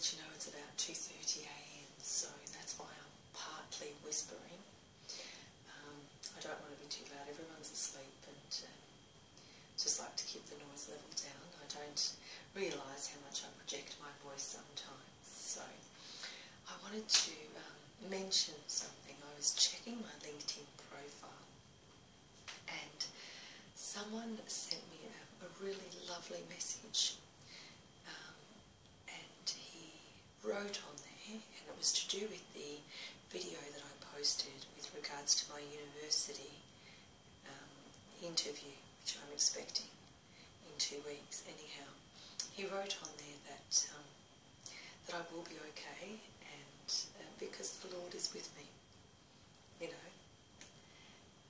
let you know it's about 2:30 a.m, so that's why I'm partly whispering. I don't want to be too loud, everyone's asleep, and just like to keep the noise level down. I don't realise how much I project my voice sometimes. So I wanted to mention something. I was checking my LinkedIn profile and someone sent me a really lovely message, and he wrote on there, and it was to do with the video that I posted with regards to my university interview, which I'm expecting in 2 weeks. Anyhow, he wrote on there that that I will be okay, and because the Lord is with me, you know,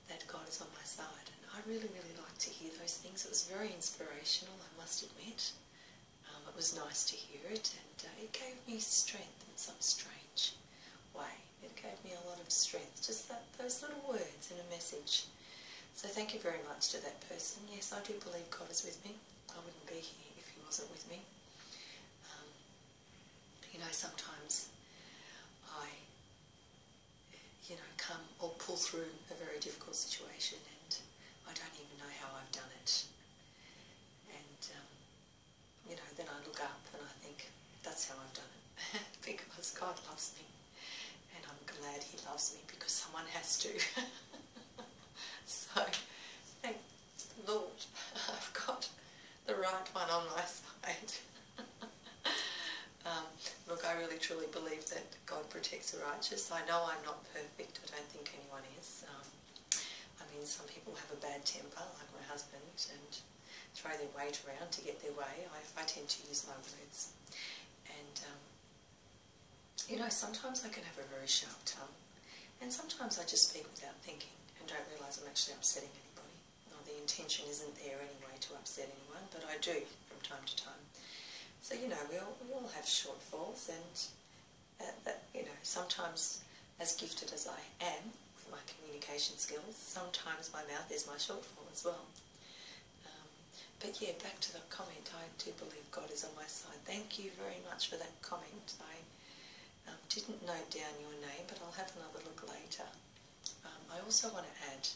that God is on my side. And I really, really like to hear those things. It was very inspirational, I must admit. It was nice to hear it, and it gave me strength in some strange way. It gave me a lot of strength, just those little words in a message. So thank you very much to that person. Yes, I do believe God is with me. I wouldn't be here if he wasn't with me. You know, sometimes I, come or pull through a very difficult situation and I don't even know how I've done it. And, then I look up and I think, that's how I've done it. Because God loves me. And I'm glad he loves me because someone has to. So, thank the Lord, I've got the right one on my side. Look, I really truly believe that God protects the righteous. I know I'm not perfect. I don't think anyone is. Some people have a bad temper, like my husband, and throw their weight around to get their way. I tend to use my words. And, sometimes I can have a very sharp tongue. And sometimes I just speak without thinking and don't realise I'm actually upsetting anybody. Well, the intention isn't there anyway to upset anyone, but I do from time to time. So, we all have shortfalls, and sometimes, as gifted as I am with my communication skills, sometimes my mouth is my shortfall as well. But yeah, back to the comment, I do believe God is on my side. Thank you very much for that comment. I didn't note down your name, but I'll have another look later. I also want to add,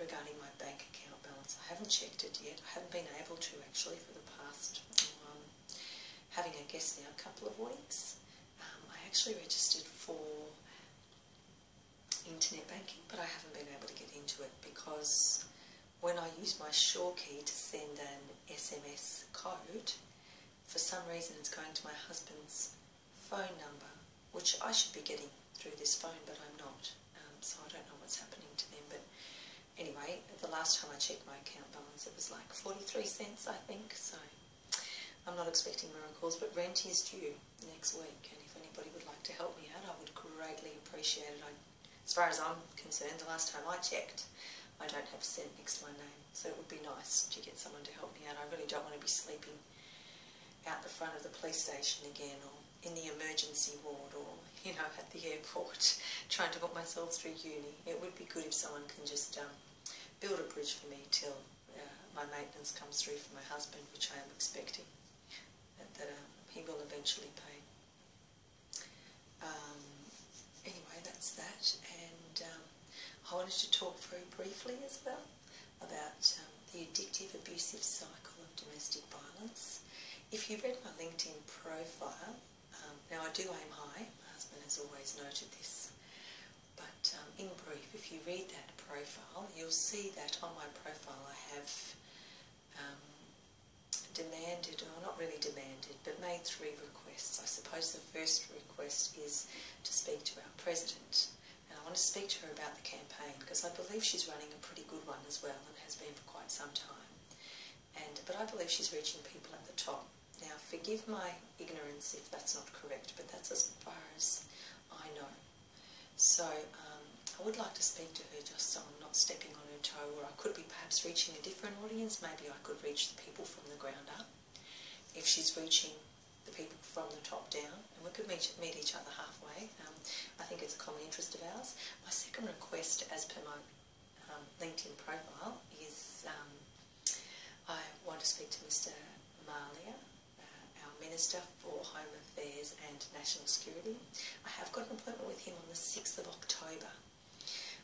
regarding my bank account balance, I haven't checked it yet. I haven't been able to actually for the past, having a guess now, a couple of weeks. I actually registered for internet banking, but I haven't been able to get into it because when I use my Sure key to send an SMS code, for some reason it's going to my husband's phone number, which I should be getting through this phone, but I'm not. So I don't know what's happening to them. But anyway, the last time I checked my account balance, it was like 43 cents, I think. So I'm not expecting miracles, but rent is due next week, and if anybody would like to help me out, I would greatly appreciate it. As far as I'm concerned, the last time I checked, I don't have a cent next to my name, so it would be nice to get someone to help me out. I really don't want to be sleeping out the front of the police station again, or in the emergency ward, or, at the airport, trying to put myself through uni. It would be good if someone can just build a bridge for me till my maintenance comes through for my husband, which I am expecting, that he will eventually pay. Anyway, that's that, and I wanted to talk very briefly as well about the addictive, abusive cycle of domestic violence. If you read my LinkedIn profile, now I do aim high, my husband has always noted this, but in brief, if you read that profile, you'll see that on my profile I have demanded, or not really demanded, but made 3 requests. I suppose the first request is to speak to our president. And I want to speak to her about the campaign, because I believe she's running a pretty good one as well, and has been for quite some time. But I believe she's reaching people at the top. Now, forgive my ignorance if that's not correct, but that's as far as I know. So I would like to speak to her just so I'm not stepping on her toe, or I could be perhaps reaching a different audience. Maybe I could reach the people from the ground up. If she's reaching the people from the top down, and we could meet each other halfway. I think it's a common interest of ours. My second request, as per my LinkedIn profile, is I want to speak to Mr. Malia, our Minister for Home Affairs and National Security. I have got an appointment with him on the 6th of October,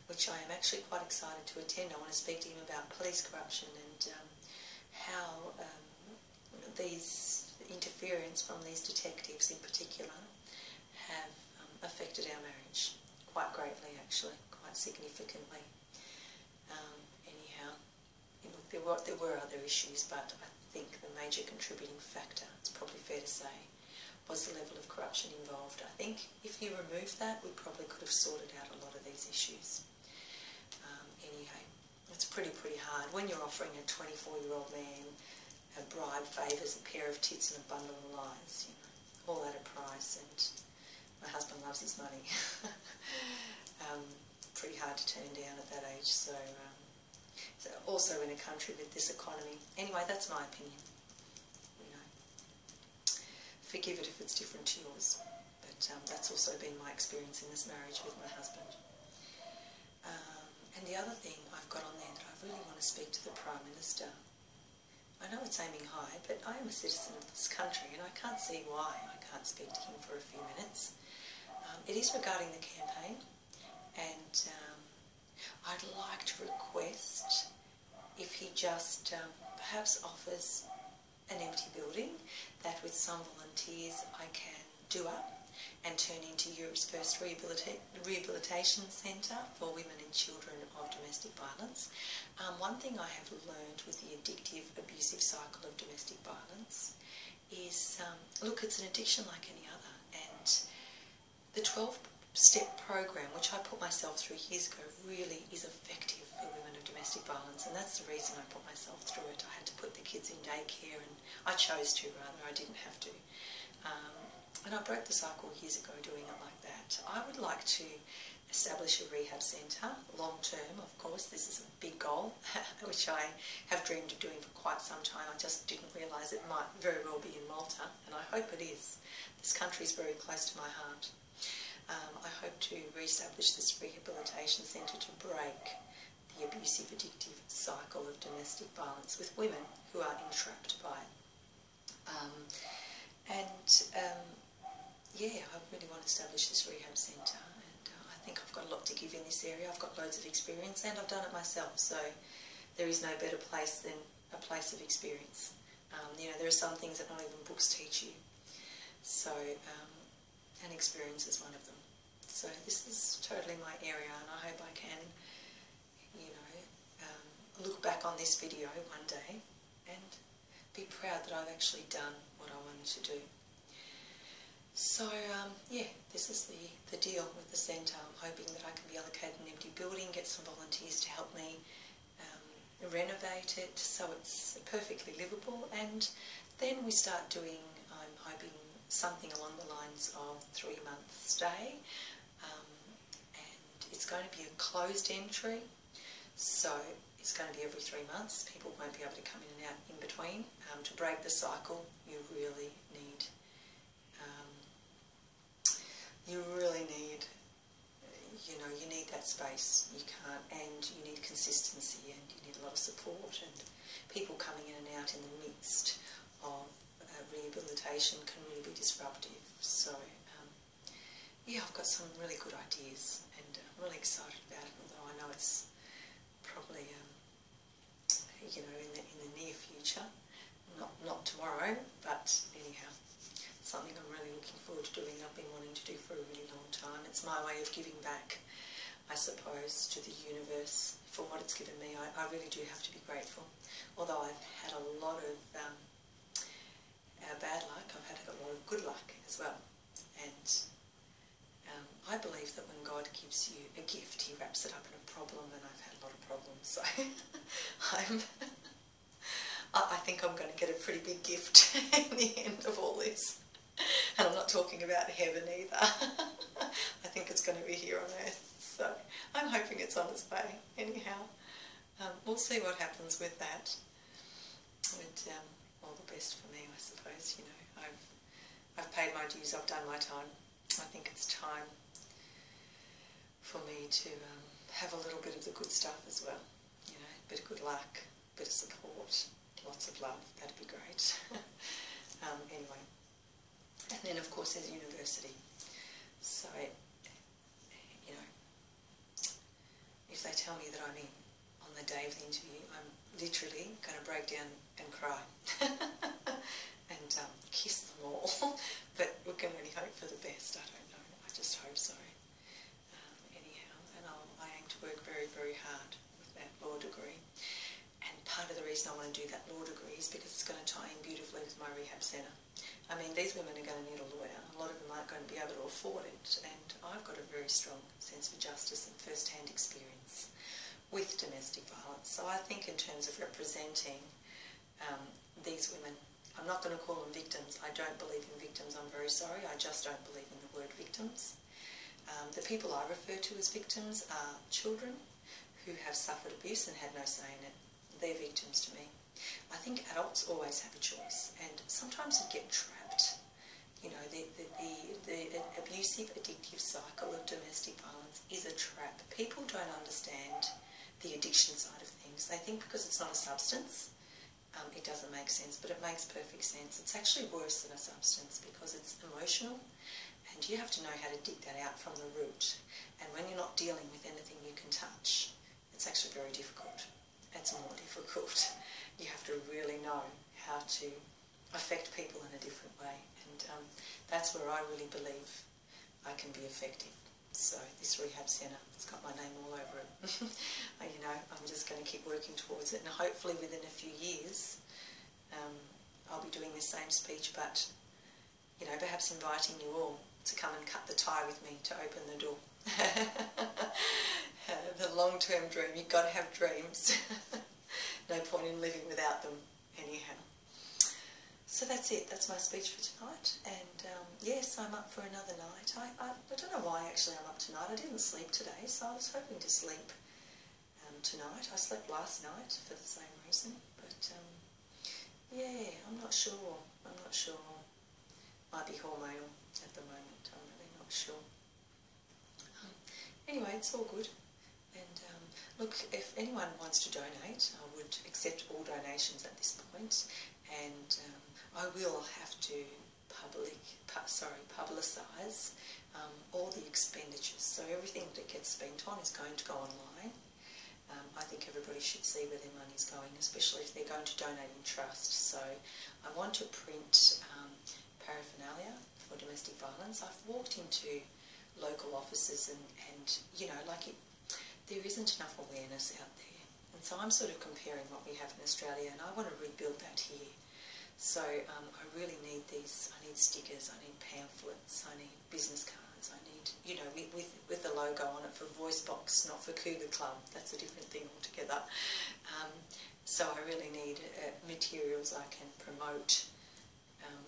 which I am actually quite excited to attend. I want to speak to him about police corruption and how these interference from these detectives in particular have affected our marriage quite greatly, actually, quite significantly. Anyhow, there were other issues, but I think the major contributing factor, it's probably fair to say, was the level of corruption involved. I think if you removed that, we probably could have sorted out a lot of these issues. Anyhow, it's pretty hard when you're offering a 24-year-old man a bribe, favours, a pair of tits and a bundle of lies, you know, all at a price, and my husband loves his money. Pretty hard to turn down at that age, so also in a country with this economy. Anyway, that's my opinion. You know, forgive it if it's different to yours, but that's also been my experience in this marriage with my husband. And the other thing I've got on there that I really want to speak to the Prime Minister. I know it's aiming high, but I am a citizen of this country and I can't see why I can't speak to him for a few minutes. It is regarding the campaign, and I'd like to request if he just perhaps offers an empty building that with some volunteers I can do up and turn into Europe's first rehabilitation centre for women and children of domestic violence. One thing I have learned with the addictive, abusive cycle of domestic violence is, look, it's an addiction like any other, and the 12-step program, which I put myself through years ago, really is effective for women of domestic violence, and that's the reason I put myself through it. I had to put the kids in daycare, and I chose to, rather, I didn't have to. And I broke the cycle years ago doing it like that. I would like to establish a rehab centre, long term, of course. This is a big goal, which I have dreamed of doing for quite some time. I just didn't realise it might very well be in Malta, and I hope it is. This country is very close to my heart. I hope to re-establish this rehabilitation centre to break the abusive, addictive cycle of domestic violence with women who are entrapped by it. Yeah, I really want to establish this rehab centre, and I think I've got a lot to give in this area. I've got loads of experience and I've done it myself, so there is no better place than a place of experience. You know, there are some things that not even books teach you, so and experience is one of them. So this is totally my area, and I hope I can, you know, look back on this video one day and be proud that I've actually done what I wanted to do. So, yeah, this is the deal with the centre. I'm hoping that I can be allocated an empty building, get some volunteers to help me renovate it so it's perfectly livable, and then we start doing, I'm hoping, something along the lines of 3-month stay, and it's going to be a closed entry, so it's going to be every 3 months. People won't be able to come in and out in between. To break the cycle, you really need you need that space. You can't, and you need consistency, and you need a lot of support, and people coming in and out in the midst of rehabilitation can really be disruptive. So yeah, I've got some really good ideas, and I'm really excited about it, although I know it's probably you know, in the near future, not tomorrow, but anyhow, something I'm really looking forward to doing. I've been wanting to do for a really long time. It's my way of giving back, I suppose, to the universe for what it's given me. I really do have to be grateful. Although I've had a lot of bad luck, I've had a lot of good luck as well. And I believe that when God gives you a gift, he wraps it up in a problem, and I've had a lot of problems. So I think I'm going to get a pretty big gift in the end of all this. And I'm not talking about heaven either. I think it's going to be here on earth. So I'm hoping it's on its way. Anyhow, we'll see what happens with that. But all the best for me, I suppose. You know, I've paid my dues. I've done my time. I think it's time for me to have a little bit of the good stuff as well. You know, a bit of good luck, a bit of support, lots of love. That'd be great. Anyway, And then of course there's university. So, you know, if they tell me that I'm in on the day of the interview, I'm literally going to break down and cry and kiss them all. But we can only hope for the best. I don't know. I just hope so. Anyhow, and I aim to work very, very hard with that law degree. And part of the reason I want to do that law degree is because it's going to tie in beautifully with my rehab centre. I mean, these women are going to need a lawyer. A lot of them aren't going to be able to afford it. And I've got a very strong sense of justice and first-hand experience with domestic violence. So I think in terms of representing these women, I'm not going to call them victims. I don't believe in victims. I'm very sorry. I just don't believe in the word victims. The people I refer to as victims are children who have suffered abuse and had no say in it. They're victims to me. I think adults always have a choice, and sometimes you get trapped. You know, the abusive, addictive cycle of domestic violence is a trap. People don't understand the addiction side of things. They think because it's not a substance, it doesn't make sense, but it makes perfect sense. It's actually worse than a substance because it's emotional, and you have to know how to dig that out from the root. And when you're not dealing with anything you can touch, it's actually very difficult. It's more difficult. You have to really know how to affect people in a different way, and that's where I really believe I can be effective. So this rehab centre, it's got my name all over it. You know, I'm just going to keep working towards it, and hopefully within a few years I'll be doing the same speech, but you know, perhaps inviting you all to come and cut the tie with me to open the door. The long-term dream, you've got to have dreams. No point in living without them anyhow. So that's it, that's my speech for tonight, and yes, I'm up for another night. I don't know why actually I'm up tonight. I didn't sleep today, so I was hoping to sleep tonight. I slept last night for the same reason, but yeah, I'm not sure. Might be hormonal at the moment, I'm really not sure. Anyway, it's all good. And look, if anyone wants to donate, I would accept all donations at this point, and I will have to publicise all the expenditures. So everything that gets spent on is going to go online. I think everybody should see where their money's going, especially if they're going to donate in trust. So I want to print paraphernalia for domestic violence. I've walked into local offices and you know, there isn't enough awareness out there. And so I'm sort of comparing what we have in Australia, and I want to rebuild that here. So I really need these. I need stickers, I need pamphlets, I need business cards, I need, you know, with the logo on it for Voice Box, not for Cougar Club. That's a different thing altogether. So I really need materials I can promote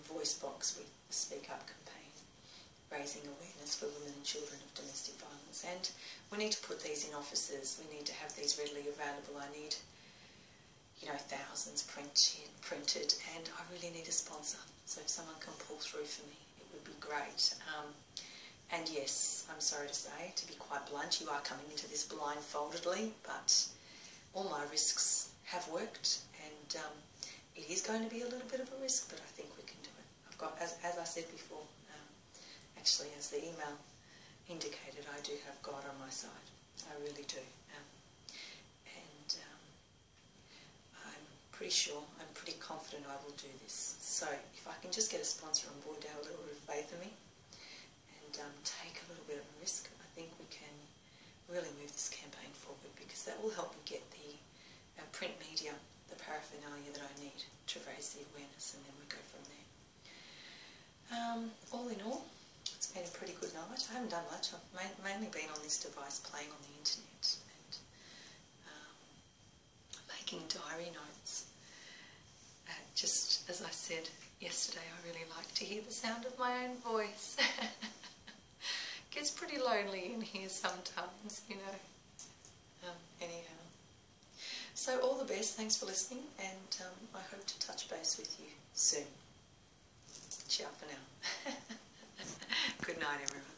Voice Box with the Speak Up campaign, raising awareness for women and children of domestic violence. And we need to put these in offices. We need to have these readily available. I need, you know, thousands printed, and I really need a sponsor. So if someone can pull through for me, it would be great. And yes, I'm sorry to say, to be quite blunt, you are coming into this blindfoldedly, but all my risks have worked, and it is going to be a little bit of a risk, but I think we can do it. I've got, as I said before, actually, as the email indicated, I do have God on my side. I really do. And I'm pretty sure, I'm pretty confident I will do this. So if I can just get a sponsor on board to have a little bit of faith in me and take a little bit of a risk, I think we can really move this campaign forward, because that will help me get the print media, the paraphernalia that I need to raise the awareness, and then we go from there. All in all, it's been a pretty good night. I haven't done much. I've mainly been on this device playing on the internet and making diary notes. Just as I said yesterday, I really like to hear the sound of my own voice. Gets pretty lonely in here sometimes, you know. Anyhow. So all the best. Thanks for listening, and I hope to touch base with you soon. Ciao for now. Good night, everyone.